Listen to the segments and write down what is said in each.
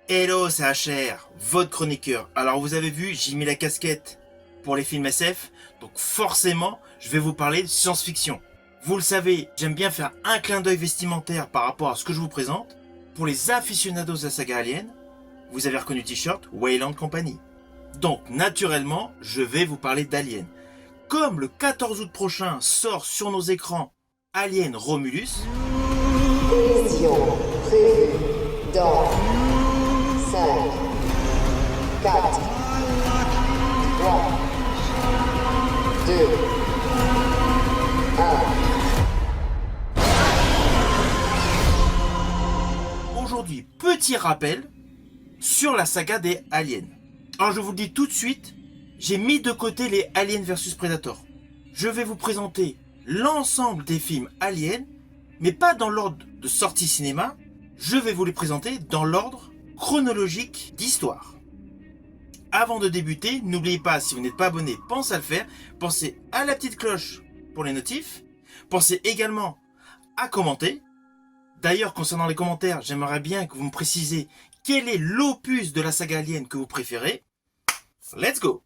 Hello, c'est HR, votre chroniqueur. Alors vous avez vu, j'ai mis la casquette pour les films SF, donc forcément, je vais vous parler de science-fiction. Vous le savez, j'aime bien faire un clin d'œil vestimentaire par rapport à ce que je vous présente. Pour les aficionados de la saga Alien, vous avez reconnu le t-shirt Weyland Company. Donc naturellement, je vais vous parler d'Alien. Comme le 14 août prochain sort sur nos écrans Alien Romulus, Émission prévue dans 5, 4, 3, 2, 1. aujourd'hui, petit rappel sur la saga des Aliens. Alors je vous le dis tout de suite, j'ai mis de côté les Aliens vs Predator. Je vais vous présenter l'ensemble des films Aliens, mais pas dans l'ordre de sortie cinéma, je vais vous les présenter dans l'ordre chronologique d'histoire. Avant de débuter, n'oubliez pas, si vous n'êtes pas abonné, pensez à le faire, pensez à la petite cloche pour les notifs, pensez également à commenter. D'ailleurs, concernant les commentaires, j'aimerais bien que vous me précisez quel est l'opus de la saga Alien que vous préférez. Let's go!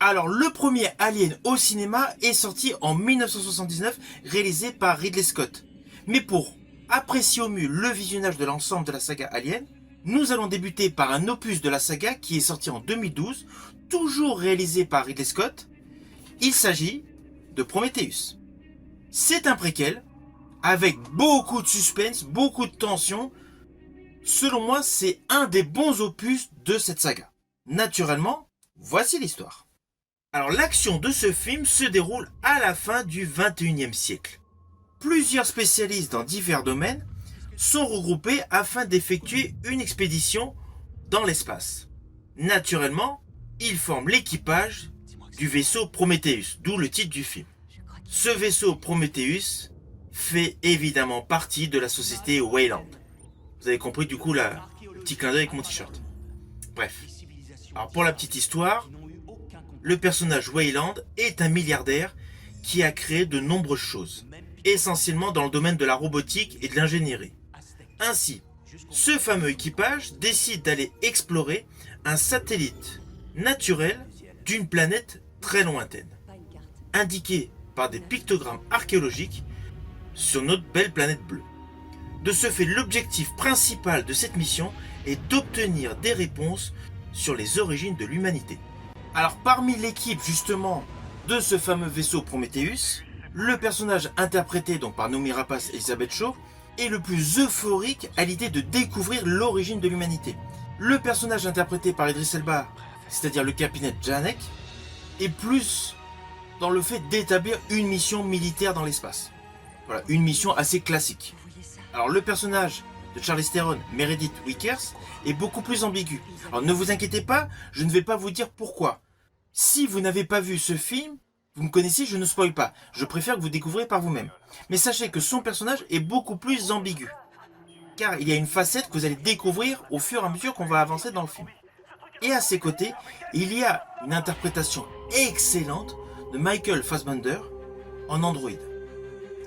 Alors, le premier Alien au cinéma est sorti en 1979, réalisé par Ridley Scott. Mais pour apprécier au mieux le visionnage de l'ensemble de la saga Alien, nous allons débuter par un opus de la saga qui est sorti en 2012, toujours réalisé par Ridley Scott. Il s'agit de Prometheus. C'est un préquel, avec beaucoup de suspense, beaucoup de tension. Selon moi, c'est un des bons opus de cette saga. Naturellement, voici l'histoire. Alors l'action de ce film se déroule à la fin du 21e siècle. Plusieurs spécialistes dans divers domaines sont regroupés afin d'effectuer une expédition dans l'espace. Naturellement, ils forment l'équipage du vaisseau Prometheus, d'où le titre du film. Ce vaisseau Prometheus fait évidemment partie de la société Weyland. Vous avez compris du coup le petit clin d'œil avec mon t-shirt. Bref, alors pour la petite histoire, le personnage Weyland est un milliardaire qui a créé de nombreuses choses, essentiellement dans le domaine de la robotique et de l'ingénierie. Ainsi, ce fameux équipage décide d'aller explorer un satellite naturel d'une planète très lointaine, indiqué par des pictogrammes archéologiques sur notre belle planète bleue. De ce fait, l'objectif principal de cette mission est d'obtenir des réponses sur les origines de l'humanité. Alors parmi l'équipe justement de ce fameux vaisseau Prometheus, le personnage interprété donc par Noomi Rapace et Elizabeth Shaw est le plus euphorique à l'idée de découvrir l'origine de l'humanité. Le personnage interprété par Idris Elba, c'est-à-dire le capitaine Janek, est plus dans le fait d'établir une mission militaire dans l'espace. Voilà, une mission assez classique. Alors le personnage de Charlize Theron, Meredith Wickers, est beaucoup plus ambigu. Alors ne vous inquiétez pas, je ne vais pas vous dire pourquoi. Si vous n'avez pas vu ce film, Vous me connaissez, je ne spoil pas. Je préfère que vous découvriez par vous-même. Mais sachez que son personnage est beaucoup plus ambigu. Car il y a une facette que vous allez découvrir au fur et à mesure qu'on va avancer dans le film. Et à ses côtés, il y a une interprétation excellente de Michael Fassbender en Android.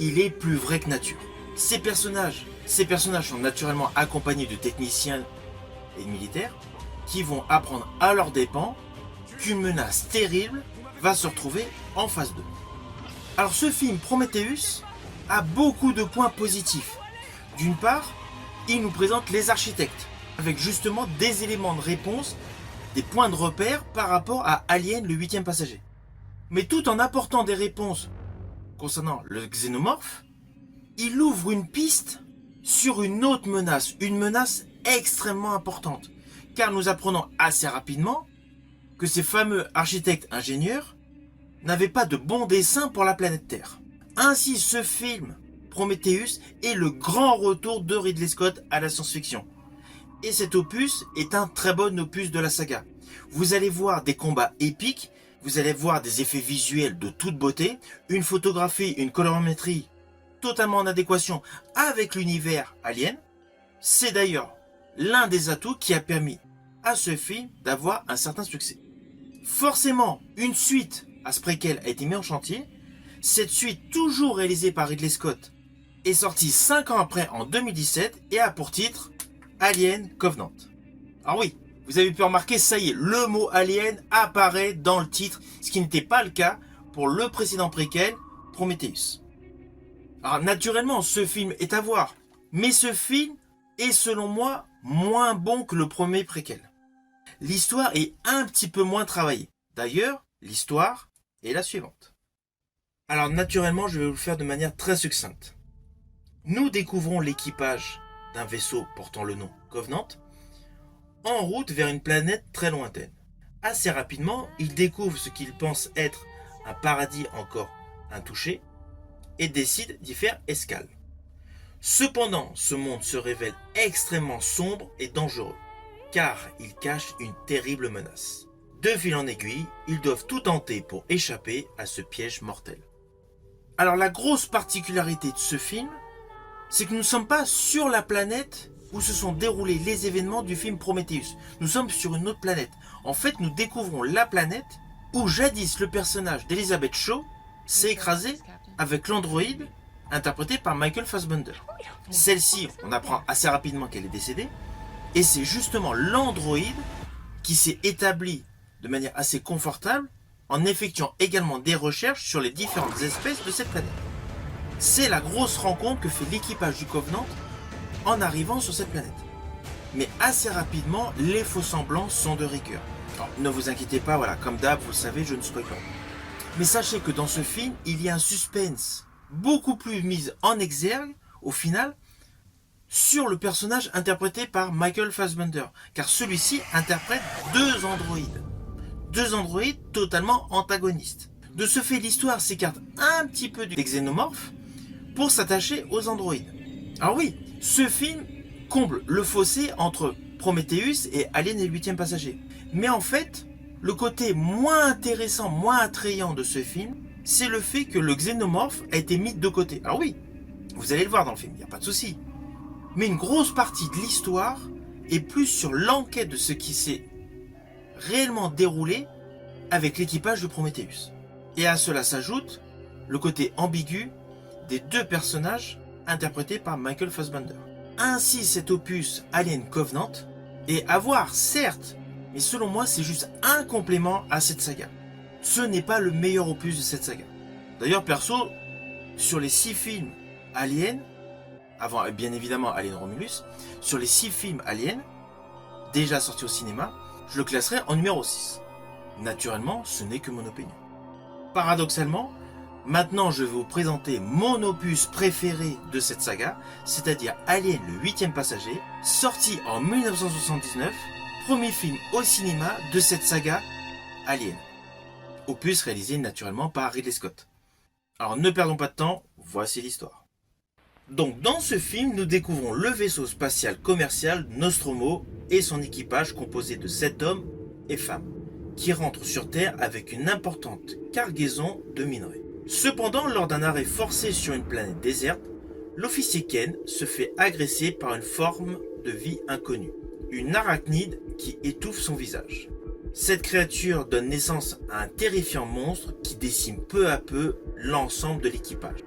Il est plus vrai que nature. Ces personnages sont naturellement accompagnés de techniciens et de militaires qui vont apprendre à leurs dépens qu'une menace terrible va se retrouver en phase 2. Alors ce film Prometheus a beaucoup de points positifs. D'une part, il nous présente les architectes avec justement des éléments de réponse, des points de repère par rapport à Alien le 8e passager. Mais tout en apportant des réponses concernant le xénomorphe, il ouvre une piste sur une autre menace, une menace extrêmement importante. Car nous apprenons assez rapidement que ces fameux architectes-ingénieurs n'avaient pas de bons desseins pour la planète Terre. Ainsi, ce film, Prometheus, est le grand retour de Ridley Scott à la science-fiction. Et cet opus est un très bon opus de la saga. Vous allez voir des combats épiques, vous allez voir des effets visuels de toute beauté, une photographie, une colorimétrie totalement en adéquation avec l'univers Alien. C'est d'ailleurs l'un des atouts qui a permis à ce film d'avoir un certain succès. Forcément, une suite à ce préquel a été mise en chantier. Cette suite, toujours réalisée par Ridley Scott, est sortie 5 ans après, en 2017, et a pour titre Alien Covenant. Alors oui, vous avez pu remarquer, ça y est, le mot Alien apparaît dans le titre, ce qui n'était pas le cas pour le précédent préquel, Prometheus. Alors naturellement, ce film est à voir, mais ce film est selon moi moins bon que le premier préquel. L'histoire est un petit peu moins travaillée. D'ailleurs, l'histoire est la suivante. Alors naturellement, je vais vous le faire de manière très succincte. Nous découvrons l'équipage d'un vaisseau portant le nom Covenant en route vers une planète très lointaine. Assez rapidement, ils découvrent ce qu'ils pensent être un paradis encore intouché et décident d'y faire escale. Cependant, ce monde se révèle extrêmement sombre et dangereux, car il cache une terrible menace. De fil en aiguille, ils doivent tout tenter pour échapper à ce piège mortel. Alors la grosse particularité de ce film, c'est que nous ne sommes pas sur la planète où se sont déroulés les événements du film Prometheus. Nous sommes sur une autre planète. En fait, nous découvrons la planète où jadis le personnage d'Elizabeth Shaw s'est écrasé avec l'androïde interprété par Michael Fassbender. Celle-ci, on apprend assez rapidement qu'elle est décédée, et c'est justement l'androïde qui s'est établi de manière assez confortable en effectuant également des recherches sur les différentes espèces de cette planète. C'est la grosse rencontre que fait l'équipage du Covenant en arrivant sur cette planète. Mais assez rapidement, les faux-semblants sont de rigueur. Alors, ne vous inquiétez pas, voilà, comme d'hab, vous le savez, je ne spoil pas. Mais sachez que dans ce film, il y a un suspense beaucoup plus mis en exergue, au final, sur le personnage interprété par Michael Fassbender. Car celui-ci interprète deux androïdes. Deux androïdes totalement antagonistes. De ce fait, l'histoire s'écarte un petit peu des xénomorphes pour s'attacher aux androïdes. Alors oui, ce film comble le fossé entre Prometheus et Alien et le 8e passager. Mais en fait, le côté moins intéressant, moins attrayant de ce film, c'est le fait que le xénomorphe a été mis de côté. Alors oui, vous allez le voir dans le film, il n'y a pas de souci. Mais une grosse partie de l'histoire est plus sur l'enquête de ce qui s'est réellement déroulé avec l'équipage de Prometheus. Et à cela s'ajoute le côté ambigu des deux personnages interprétés par Michael Fassbender. Ainsi, cet opus Alien Covenant est à voir, certes, mais selon moi, c'est juste un complément à cette saga. Ce n'est pas le meilleur opus de cette saga. D'ailleurs, perso, sur les 6 films Alien, avant bien évidemment Alien Romulus, sur les 6 films Alien, déjà sortis au cinéma, je le classerai en numéro 6. Naturellement, ce n'est que mon opinion. Paradoxalement, maintenant je vais vous présenter mon opus préféré de cette saga, c'est-à-dire Alien le 8e passager, sorti en 1979, premier film au cinéma de cette saga Alien. Opus réalisé naturellement par Ridley Scott. Alors ne perdons pas de temps, voici l'histoire. Donc dans ce film, nous découvrons le vaisseau spatial commercial Nostromo et son équipage composé de 7 hommes et femmes, qui rentre sur Terre avec une importante cargaison de minerais. Cependant, lors d'un arrêt forcé sur une planète déserte, l'officier Ken se fait agresser par une forme de vie inconnue, une arachnide qui étouffe son visage. Cette créature donne naissance à un terrifiant monstre qui décime peu à peu l'ensemble de l'équipage.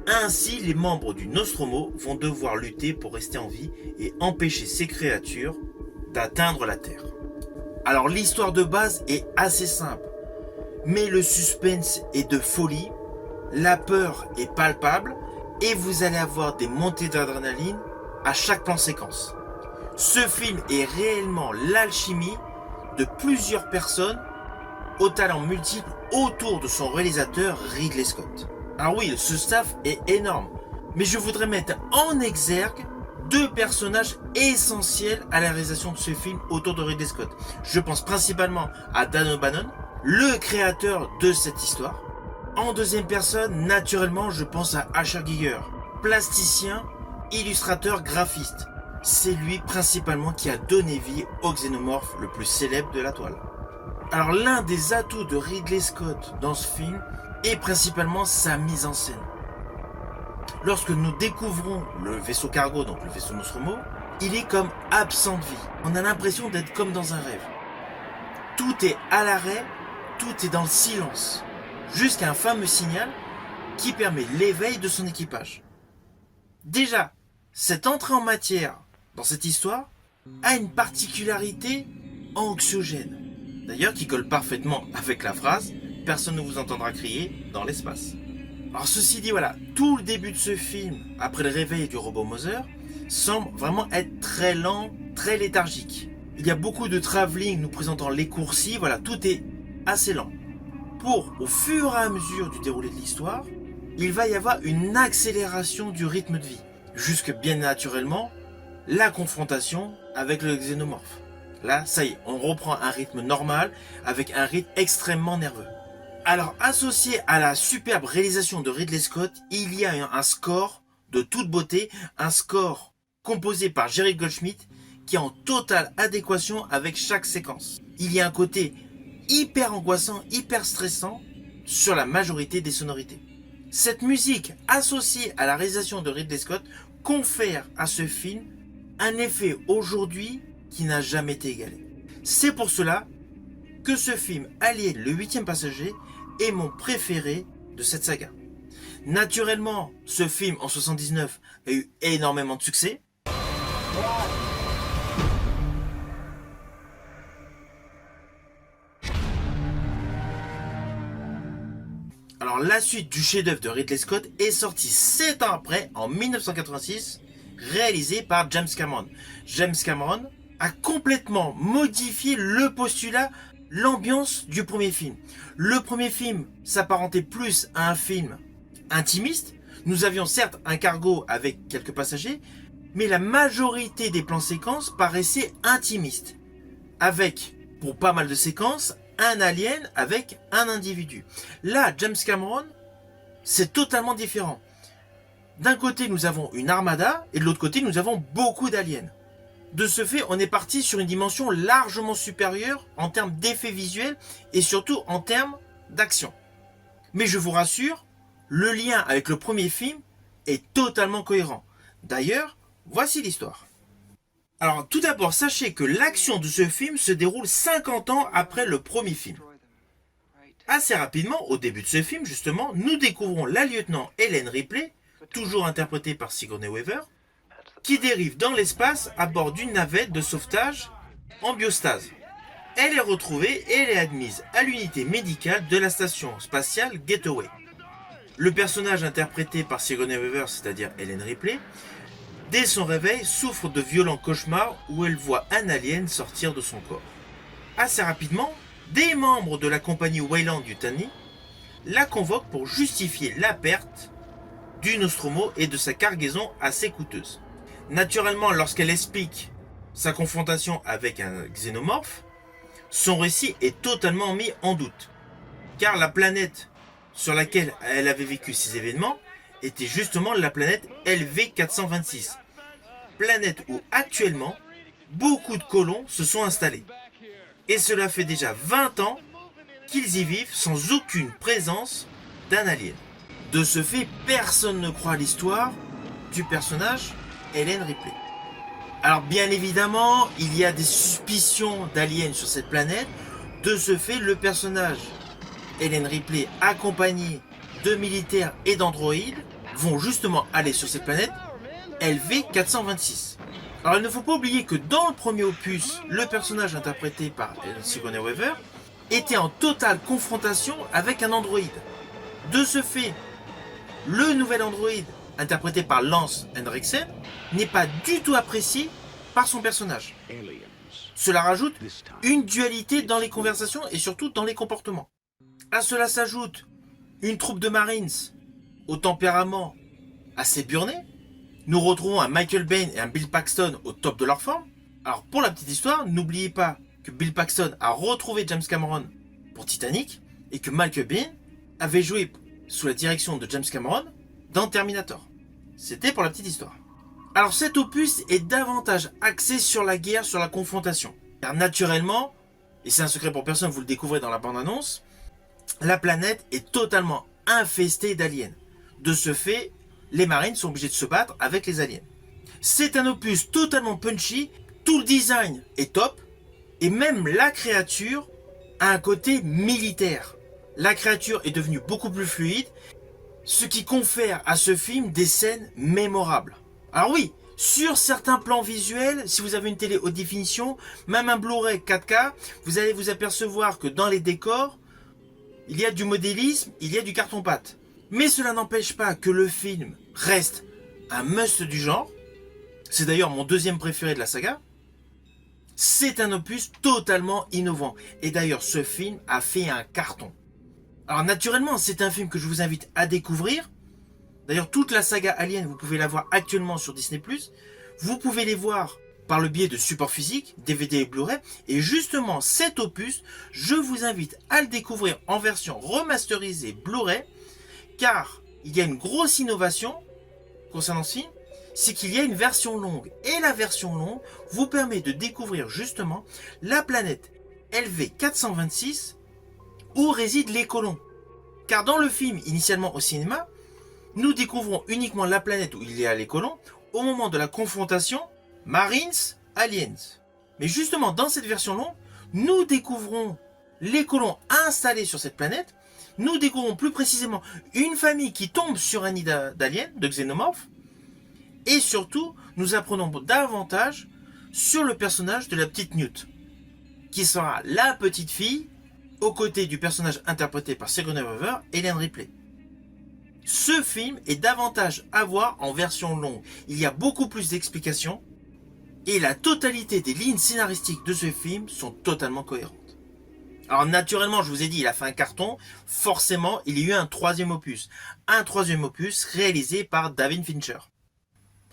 Ainsi, les membres du Nostromo vont devoir lutter pour rester en vie et empêcher ces créatures d'atteindre la Terre. Alors l'histoire de base est assez simple, mais le suspense est de folie, la peur est palpable et vous allez avoir des montées d'adrénaline à chaque plan séquence. Ce film est réellement l'alchimie de plusieurs personnes au talent multiple autour de son réalisateur Ridley Scott. Alors oui, ce staff est énorme, mais je voudrais mettre en exergue deux personnages essentiels à la réalisation de ce film autour de Ridley Scott. Je pense principalement à Dan O'Bannon, le créateur de cette histoire. En deuxième personne, naturellement, je pense à Asher Giger, plasticien, illustrateur, graphiste. C'est lui principalement qui a donné vie au xénomorphe le plus célèbre de la toile. Alors l'un des atouts de Ridley Scott dans ce film est principalement sa mise en scène. Lorsque nous découvrons le vaisseau cargo, donc le vaisseau Nostromo, il est comme absent de vie. On a l'impression d'être comme dans un rêve. Tout est à l'arrêt, tout est dans le silence, jusqu'à un fameux signal qui permet l'éveil de son équipage. Déjà, cette entrée en matière dans cette histoire a une particularité anxiogène. D'ailleurs, qui colle parfaitement avec la phrase « Personne ne vous entendra crier dans l'espace ». Alors ceci dit, voilà, tout le début de ce film, après le réveil du robot Mother, semble vraiment être très lent, très léthargique. Il y a beaucoup de travelling nous présentant les coursives, voilà, tout est assez lent. Pour, au fur et à mesure du déroulé de l'histoire, il va y avoir une accélération du rythme de vie, jusque bien naturellement, la confrontation avec le xénomorphe. Là, ça y est, on reprend un rythme normal, avec un rythme extrêmement nerveux. Alors, associé à la superbe réalisation de Ridley Scott, il y a un score de toute beauté, un score composé par Jerry Goldsmith, qui est en totale adéquation avec chaque séquence. Il y a un côté hyper angoissant, hyper stressant sur la majorité des sonorités. Cette musique associée à la réalisation de Ridley Scott confère à ce film un effet aujourd'hui qui n'a jamais été égalé. C'est pour cela que ce film Alien le 8e passager est mon préféré de cette saga. Naturellement, ce film en 79 a eu énormément de succès. Alors la suite du chef-d'œuvre de Ridley Scott est sortie 7 ans après, en 1986, réalisé par James Cameron. James Cameron a complètement modifié le postulat, l'ambiance du premier film. Le premier film s'apparentait plus à un film intimiste. Nous avions certes un cargo avec quelques passagers, mais la majorité des plans séquences paraissaient intimistes. Avec, pour pas mal de séquences, un alien avec un individu. Là, James Cameron, c'est totalement différent. D'un côté, nous avons une armada, et de l'autre côté, nous avons beaucoup d'aliens. De ce fait, on est parti sur une dimension largement supérieure en termes d'effets visuels et surtout en termes d'action. Mais je vous rassure, le lien avec le premier film est totalement cohérent. D'ailleurs, voici l'histoire. Alors, tout d'abord, sachez que l'action de ce film se déroule 50 ans après le premier film. Assez rapidement, au début de ce film, justement, nous découvrons la lieutenant Ellen Ripley, toujours interprétée par Sigourney Weaver, qui dérive dans l'espace à bord d'une navette de sauvetage en biostase. Elle est retrouvée et elle est admise à l'unité médicale de la station spatiale Gateway. Le personnage interprété par Sigourney Weaver, c'est-à-dire Ellen Ripley, dès son réveil, souffre de violents cauchemars où elle voit un alien sortir de son corps. Assez rapidement, des membres de la compagnie Weyland-Yutani la convoquent pour justifier la perte du Nostromo et de sa cargaison assez coûteuse. Naturellement, lorsqu'elle explique sa confrontation avec un xénomorphe, son récit est totalement mis en doute. Car la planète sur laquelle elle avait vécu ces événements était justement la planète LV426. Planète où actuellement, beaucoup de colons se sont installés. Et cela fait déjà 20 ans qu'ils y vivent sans aucune présence d'un alien. De ce fait, personne ne croit à l'histoire du personnage Ellen Ripley. Alors bien évidemment, il y a des suspicions d'aliens sur cette planète. De ce fait, le personnage Ellen Ripley, accompagné de militaires et d'androïdes, vont justement aller sur cette planète LV-426. Alors il ne faut pas oublier que dans le premier opus, le personnage interprété par Sigourney Weaver était en totale confrontation avec un androïde. De ce fait, le nouvel androïde, interprété par Lance Henriksen, n'est pas du tout apprécié par son personnage. Cela rajoute une dualité dans les conversations et surtout dans les comportements. À cela s'ajoute une troupe de Marines au tempérament assez burné. Nous retrouvons un Michael Biehn et un Bill Paxton au top de leur forme. Alors pour la petite histoire, n'oubliez pas que Bill Paxton a retrouvé James Cameron pour Titanic et que Michael Biehn avait joué sous la direction de James Cameron dans Terminator. C'était pour la petite histoire. Alors cet opus est davantage axé sur la guerre, sur la confrontation. Car naturellement, et c'est un secret pour personne, vous le découvrez dans la bande-annonce, la planète est totalement infestée d'aliens. De ce fait, les Marines sont obligés de se battre avec les aliens. C'est un opus totalement punchy, tout le design est top, et même la créature a un côté militaire. La créature est devenue beaucoup plus fluide, ce qui confère à ce film des scènes mémorables. Alors oui, sur certains plans visuels, si vous avez une télé haute définition, même un Blu-ray 4K, vous allez vous apercevoir que dans les décors, il y a du modélisme, il y a du carton-pâte. Mais cela n'empêche pas que le film reste un must du genre. C'est d'ailleurs mon deuxième préféré de la saga. C'est un opus totalement innovant. Et d'ailleurs, ce film a fait un carton. Alors naturellement, c'est un film que je vous invite à découvrir. D'ailleurs, toute la saga Alien, vous pouvez la voir actuellement sur Disney+. Vous pouvez les voir par le biais de supports physiques, DVD et Blu-ray. Et justement, cet opus, je vous invite à le découvrir en version remasterisée Blu-ray. Car il y a une grosse innovation concernant ce film, c'est qu'il y a une version longue. Et la version longue vous permet de découvrir justement la planète LV-426 où résident les colons. Car dans le film, initialement au cinéma, nous découvrons uniquement la planète où il y a les colons au moment de la confrontation Marines-Aliens. Mais justement, dans cette version longue, nous découvrons les colons installés sur cette planète. Nous découvrons plus précisément une famille qui tombe sur un nid d'aliens, de xénomorphes. Et surtout, nous apprenons davantage sur le personnage de la petite Newt, qui sera la petite fille aux côtés du personnage interprété par Sigourney Weaver, Ellen Ripley. Ce film est davantage à voir en version longue. Il y a beaucoup plus d'explications et la totalité des lignes scénaristiques de ce film sont totalement cohérentes. Alors naturellement, je vous ai dit, il a fait un carton. Forcément, il y a eu un troisième opus. Un troisième opus réalisé par David Fincher.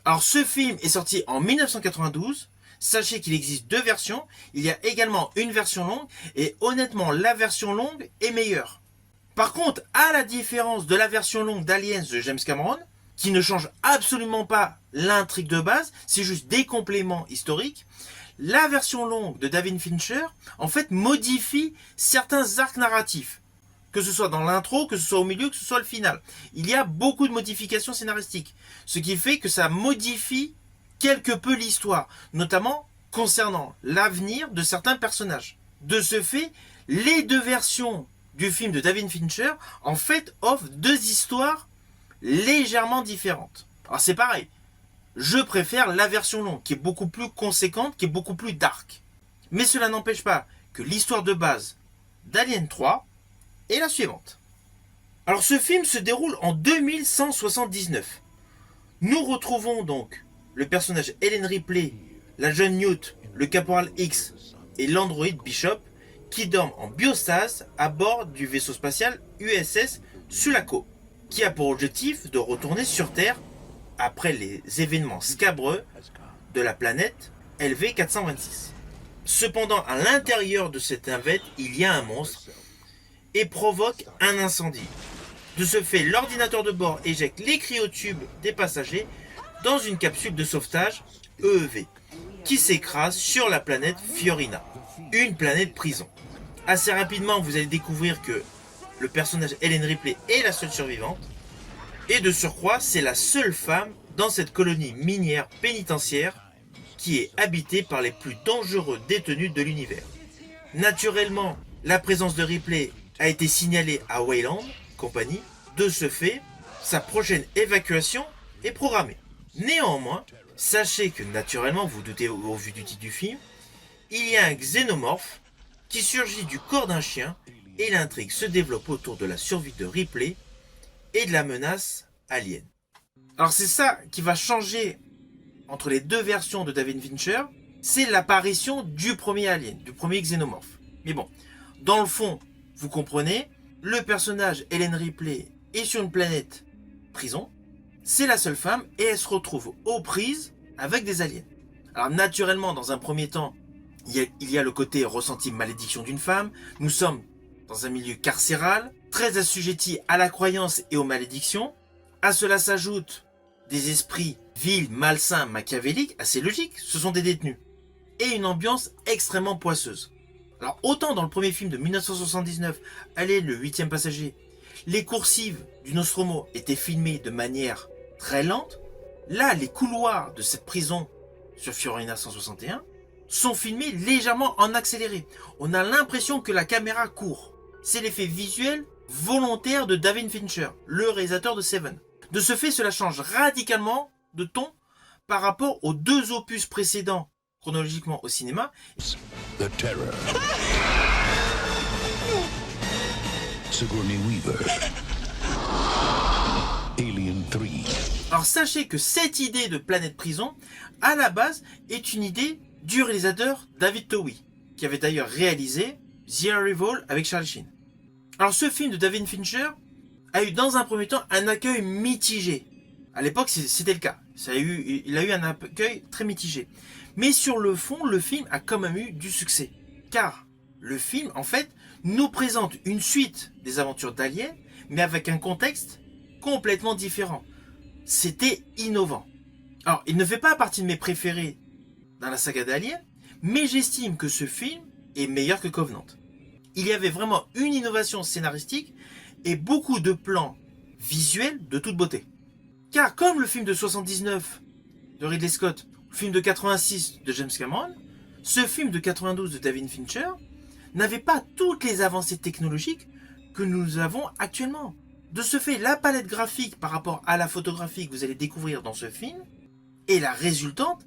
Alors ce film est sorti en 1992. Sachez qu'il existe deux versions. Il y a également une version longue. Et honnêtement, la version longue est meilleure. Par contre, à la différence de la version longue d'Aliens de James Cameron, qui ne change absolument pas l'intrigue de base, c'est juste des compléments historiques, la version longue de David Fincher, en fait, modifie certains arcs narratifs. Que ce soit dans l'intro, que ce soit au milieu, que ce soit le final. Il y a beaucoup de modifications scénaristiques. Ce qui fait que ça modifie quelque peu l'histoire. Notamment concernant l'avenir de certains personnages. De ce fait, les deux versions du film de David Fincher, en fait, offrent deux histoires légèrement différentes. Alors c'est pareil. Je préfère la version longue, qui est beaucoup plus conséquente, qui est beaucoup plus dark. Mais cela n'empêche pas que l'histoire de base d'Alien 3 est la suivante. Alors ce film se déroule en 2179. Nous retrouvons donc le personnage Ellen Ripley, la jeune Newt, le caporal X et l'androïde Bishop qui dorment en biostase à bord du vaisseau spatial USS Sulaco, qui a pour objectif de retourner sur Terre après les événements scabreux de la planète LV-426. Cependant, à l'intérieur de cette navette, il y a un monstre et provoque un incendie. De ce fait, l'ordinateur de bord éjecte les cryotubes des passagers dans une capsule de sauvetage EEV qui s'écrase sur la planète Fiorina. une planète prison. Assez rapidement, vous allez découvrir que le personnage Ellen Ripley est la seule survivante. Et de surcroît, c'est la seule femme dans cette colonie minière pénitentiaire qui est habitée par les plus dangereux détenus de l'univers. Naturellement, la présence de Ripley a été signalée à Weyland Company. De ce fait, sa prochaine évacuation est programmée. Néanmoins, sachez que naturellement, vous doutez au vu du titre du film, il y a un xénomorphe qui surgit du corps d'un chien et l'intrigue se développe autour de la survie de Ripley et de la menace alien. Alors c'est ça qui va changer entre les deux versions de David Fincher, c'est l'apparition du premier alien, du premier xénomorphe. Mais bon, dans le fond, vous comprenez, le personnage Ellen Ripley est sur une planète prison, c'est la seule femme et elle se retrouve aux prises avec des aliens. Alors naturellement, dans un premier temps, il y a le côté ressenti malédiction d'une femme, nous sommes dans un milieu carcéral, très assujetti à la croyance et aux malédictions. À cela s'ajoutent des esprits vils, malsains, machiavéliques, assez logiques, ce sont des détenus. Et une ambiance extrêmement poisseuse. Alors autant dans le premier film de 1979, Alien le 8e passager, les coursives du Nostromo étaient filmées de manière très lente, là les couloirs de cette prison sur Fiorina 161 sont filmés légèrement en accéléré. On a l'impression que la caméra court. C'est l'effet visuel volontaire de David Fincher, le réalisateur de Seven. De ce fait, cela change radicalement de ton par rapport aux deux opus précédents chronologiquement au cinéma. The Terror. Sigourney Weaver. Alien 3. Alors sachez que cette idée de planète prison, à la base, est une idée du réalisateur David Towie, qui avait d'ailleurs réalisé The Arrival avec Charlie Sheen. Alors ce film de David Fincher a eu dans un premier temps un accueil mitigé. À l'époque, c'était le cas. Il a eu un accueil très mitigé. Mais sur le fond, le film a quand même eu du succès. Car le film, en fait, nous présente une suite des aventures d'Alien, mais avec un contexte complètement différent. C'était innovant. Alors, il ne fait pas partie de mes préférés dans la saga d'Alien, mais j'estime que ce film est meilleur que Covenant. Il y avait vraiment une innovation scénaristique et beaucoup de plans visuels de toute beauté. Car comme le film de 79 de Ridley Scott, le film de 86 de James Cameron, ce film de 92 de David Fincher n'avait pas toutes les avancées technologiques que nous avons actuellement. De ce fait, la palette graphique par rapport à la photographie que vous allez découvrir dans ce film est la résultante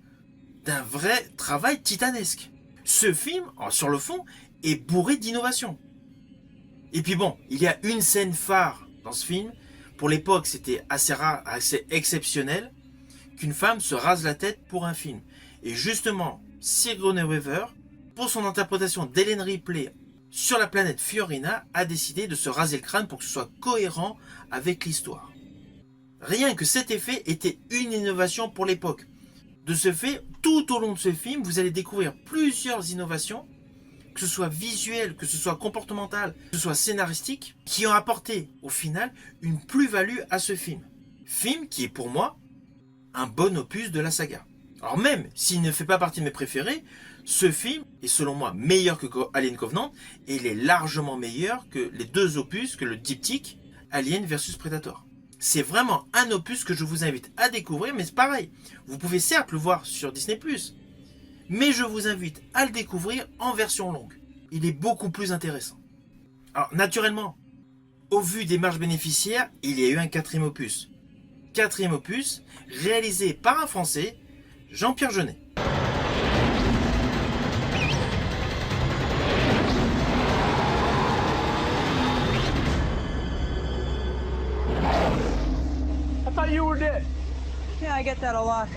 d'un vrai travail titanesque. Ce film, sur le fond, est bourré d'innovation. Et puis bon, il y a une scène phare dans ce film. Pour l'époque, c'était assez rare, assez exceptionnel qu'une femme se rase la tête pour un film. Et justement, Sigourney Weaver, pour son interprétation d'Ellen Ripley sur la planète Fiorina, a décidé de se raser le crâne pour que ce soit cohérent avec l'histoire. Rien que cet effet était une innovation pour l'époque. De ce fait, tout au long de ce film, vous allez découvrir plusieurs innovations, que ce soit visuel, que ce soit comportemental, que ce soit scénaristique, qui ont apporté au final une plus-value à ce film. Film qui est pour moi un bon opus de la saga. Alors même s'il ne fait pas partie de mes préférés, ce film est selon moi meilleur que Alien Covenant et il est largement meilleur que les deux opus, que le diptyque Alien vs Predator. C'est vraiment un opus que je vous invite à découvrir, mais c'est pareil. Vous pouvez certes le voir sur Disney+, mais je vous invite à le découvrir en version longue. Il est beaucoup plus intéressant. Alors naturellement, au vu des marges bénéficiaires, il y a eu un quatrième opus. Quatrième opus, réalisé par un Français, Jean-Pierre Jeunet. I thought you were dead. Yeah, I get that a lot.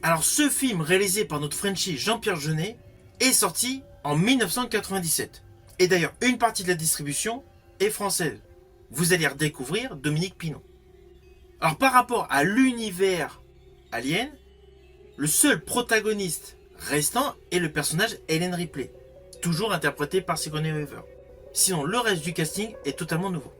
Alors ce film réalisé par notre Frenchie Jean-Pierre Jeunet est sorti en 1997. Et d'ailleurs une partie de la distribution est française. Vous allez redécouvrir Dominique Pinon. Alors par rapport à l'univers Alien, le seul protagoniste restant est le personnage Ellen Ripley, toujours interprété par Sigourney Weaver. Sinon le reste du casting est totalement nouveau.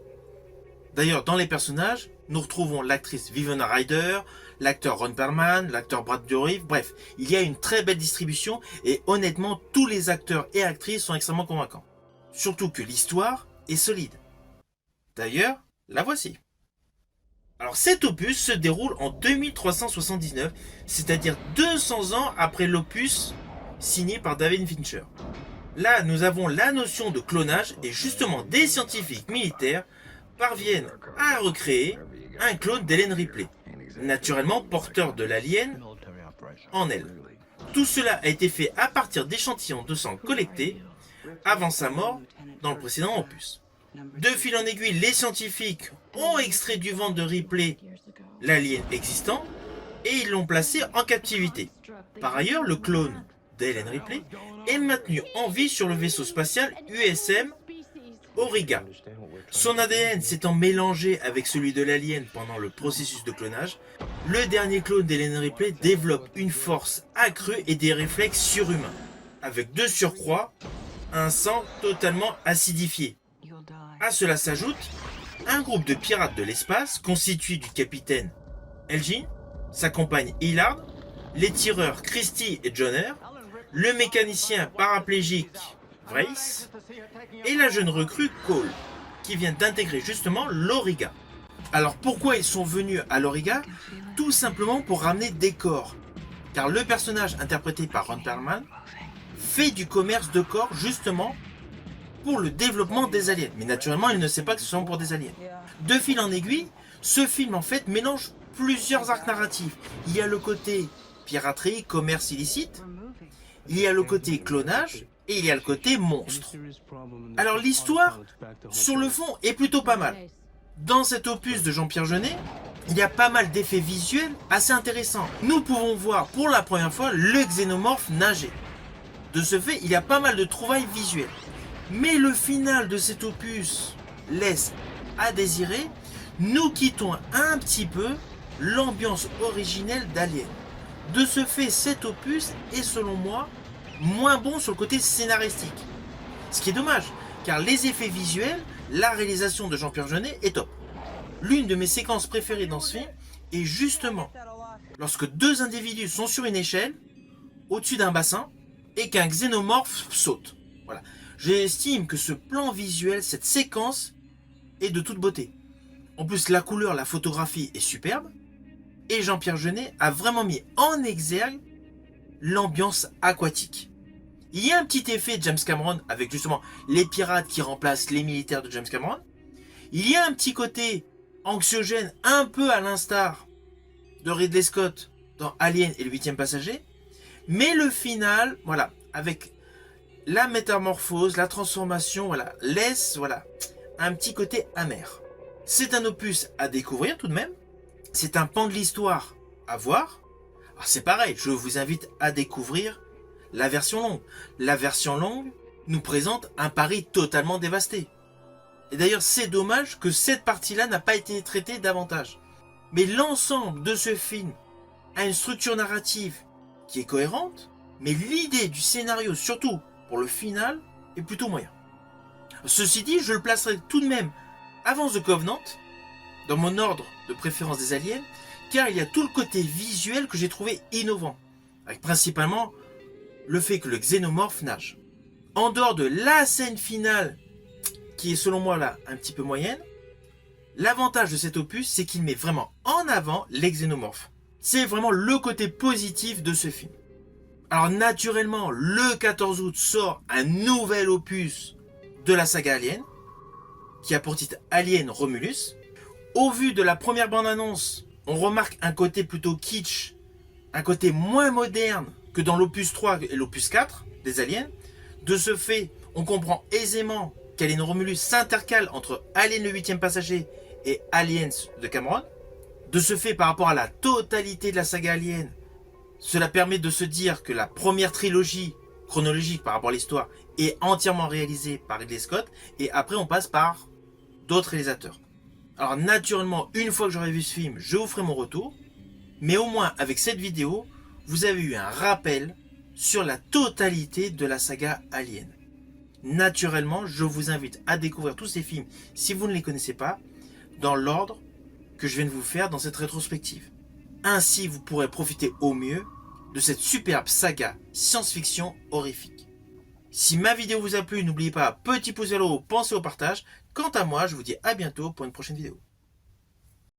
D'ailleurs, dans les personnages, nous retrouvons l'actrice Winona Ryder, l'acteur Ron Perlman, l'acteur Brad Dourif, bref, il y a une très belle distribution et honnêtement, tous les acteurs et actrices sont extrêmement convaincants. Surtout que l'histoire est solide. D'ailleurs, la voici. Alors cet opus se déroule en 2379, c'est-à-dire 200 ans après l'opus signé par David Fincher. Là, nous avons la notion de clonage et justement des scientifiques militaires parviennent à recréer un clone d'Ellen Ripley, naturellement porteur de l'alien en elle. Tout cela a été fait à partir d'échantillons de sang collectés avant sa mort dans le précédent opus. De fil en aiguille, les scientifiques ont extrait du ventre de Ripley l'alien existant et ils l'ont placé en captivité. Par ailleurs, le clone d'Ellen Ripley est maintenu en vie sur le vaisseau spatial USM Auriga. Son ADN s'étant mélangé avec celui de l'alien pendant le processus de clonage, le dernier clone d'Ellen Ripley développe une force accrue et des réflexes surhumains, avec de surcroît un sang totalement acidifié. À cela s'ajoute un groupe de pirates de l'espace constitué du capitaine Elgin, sa compagne Hillard, les tireurs Christie et Joner, le mécanicien paraplégique Vrace et la jeune recrue Cole, qui vient d'intégrer justement l'Auriga. Alors pourquoi ils sont venus à l'Auriga? Tout simplement pour ramener des corps, car le personnage interprété par Ron Perlman fait du commerce de corps justement pour le développement des aliens. Mais naturellement, il ne sait pas que ce sont pour des aliens. De fil en aiguille, ce film en fait mélange plusieurs arcs narratifs. Il y a le côté piraterie, commerce illicite, il y a le côté clonage, et il y a le côté monstre. Alors l'histoire, sur le fond, est plutôt pas mal. Dans cet opus de Jean-Pierre Jeunet, il y a pas mal d'effets visuels assez intéressants. Nous pouvons voir pour la première fois le xénomorphe nager. De ce fait, il y a pas mal de trouvailles visuelles. Mais le final de cet opus laisse à désirer. Nous quittons un petit peu l'ambiance originelle d'Alien. De ce fait, cet opus est selon moi moins bon sur le côté scénaristique. Ce qui est dommage, car les effets visuels, la réalisation de Jean-Pierre Jeunet est top. L'une de mes séquences préférées dans ce film est justement lorsque deux individus sont sur une échelle, au-dessus d'un bassin, et qu'un xénomorphe saute. Voilà. J'estime que ce plan visuel, cette séquence, est de toute beauté. En plus, la couleur, la photographie est superbe, et Jean-Pierre Jeunet a vraiment mis en exergue l'ambiance aquatique. Il y a un petit effet de James Cameron avec justement les pirates qui remplacent les militaires de James Cameron. Il y a un petit côté anxiogène un peu à l'instar de Ridley Scott dans Alien et le 8e passager. Mais le final, voilà, avec la métamorphose, la transformation, voilà, laisse un petit côté amer. C'est un opus à découvrir tout de même. C'est un pan de l'histoire à voir. Alors c'est pareil, je vous invite à découvrir la version longue. La version longue nous présente un Paris totalement dévasté. Et d'ailleurs, c'est dommage que cette partie-là n'a pas été traitée davantage. Mais l'ensemble de ce film a une structure narrative qui est cohérente, mais l'idée du scénario, surtout pour le final, est plutôt moyen. Ceci dit, je le placerai tout de même avant The Covenant, dans mon ordre de préférence des aliens, car il y a tout le côté visuel que j'ai trouvé innovant, avec principalement le fait que le xénomorphe nage. En dehors de la scène finale, qui est selon moi là un petit peu moyenne, l'avantage de cet opus, c'est qu'il met vraiment en avant les xénomorphes. C'est vraiment le côté positif de ce film. Alors naturellement, le 14 août sort un nouvel opus de la saga Alien, qui a pour titre Alien Romulus. Au vu de la première bande-annonce, on remarque un côté plutôt kitsch, un côté moins moderne que dans l'opus 3 et l'opus 4 des Aliens. De ce fait, on comprend aisément qu'Alien Romulus s'intercale entre Alien le 8e passager et Aliens de Cameron. De ce fait, par rapport à la totalité de la saga Alien, cela permet de se dire que la première trilogie chronologique par rapport à l'histoire est entièrement réalisée par Ridley Scott, et après on passe par d'autres réalisateurs. Alors naturellement, une fois que j'aurai vu ce film, je vous ferai mon retour, mais au moins avec cette vidéo, vous avez eu un rappel sur la totalité de la saga Alien. Naturellement, je vous invite à découvrir tous ces films si vous ne les connaissez pas, dans l'ordre que je viens de vous faire dans cette rétrospective. Ainsi, vous pourrez profiter au mieux de cette superbe saga science-fiction horrifique. Si ma vidéo vous a plu, n'oubliez pas, petit pouce vers le haut, pensez au partage. Quant à moi, je vous dis à bientôt pour une prochaine vidéo.